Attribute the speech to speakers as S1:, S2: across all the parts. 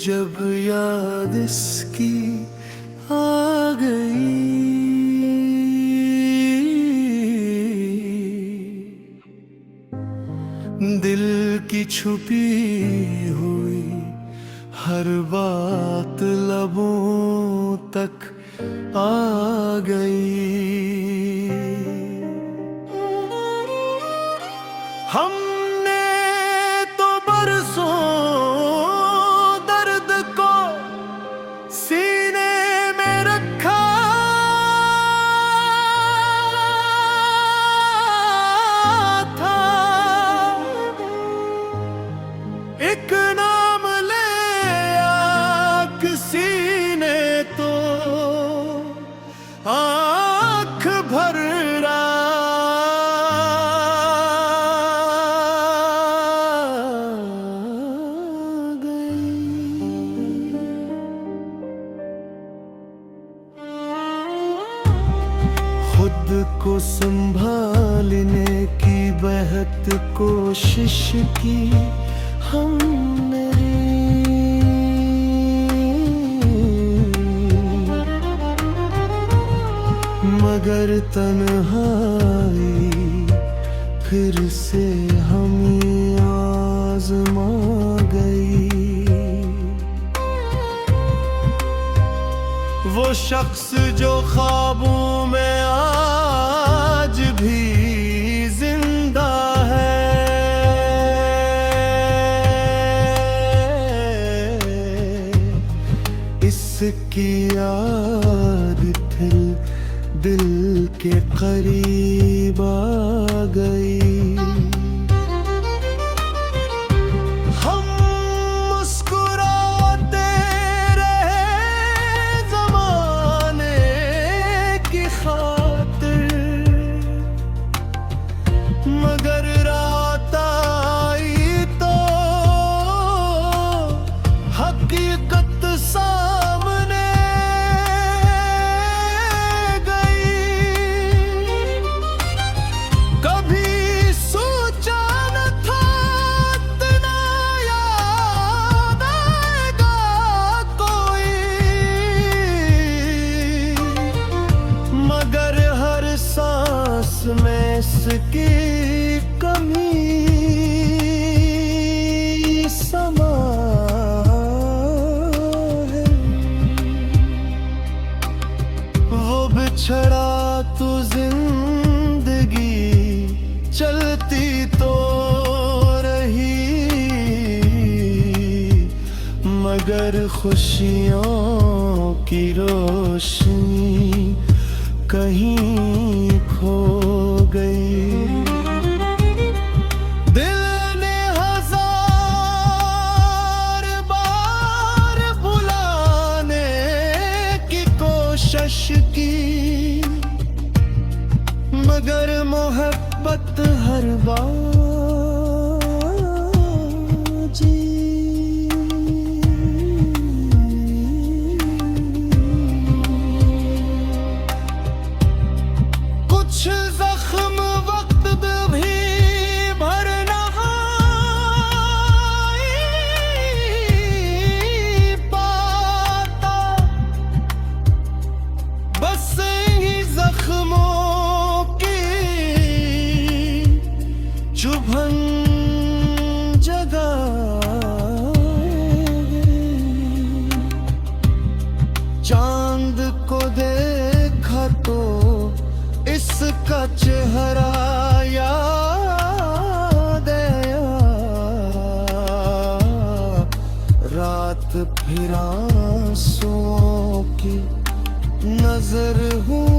S1: जब याद इसकी आ गई, दिल की छुपी हुई हर बात लबों तक आ गई। हमने तो बरसों दर्द को सीने में रखा था, एक नाम ले आ किसी ने तो आँख भर खुद को संभालने की बेहद कोशिश की हमने, मगर तन्हाई फिर से हमें आज़मा गई। वो शख्स जो ख्वाबों में आज भी जिंदा है, इसकी याद दिल के करीब आ गई। मगर रात आई तो हकीकत सामने गई। कभी सोचा न था इतना याद आएगा कोई, मगर हर सांस में इसकी कमी समा है। वो बिछड़ा तो जिंदगी चलती तो रही, मगर खुशियों की रोशनी कहीं खो गई। की मगर मोहब्बत हर बार जी। कुछ जख्म वक्त भी भर ना पाता, बस चुभन जगा चांद को देखा तो इसका चेहरा याद आया। रात फिर आंसुओं की नजर हूँ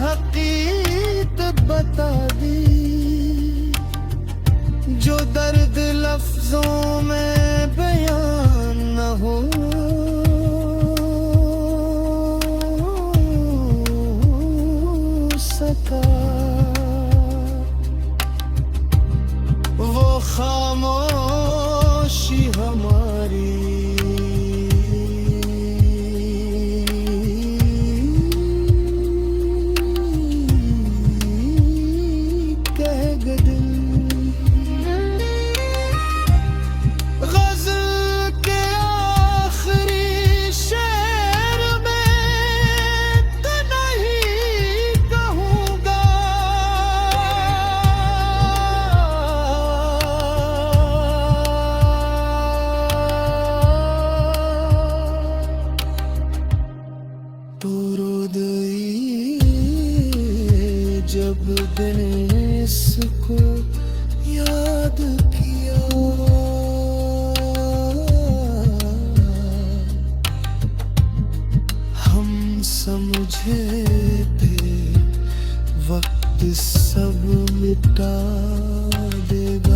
S1: हकीकत समझे थे वक्त सब मिटा देगा।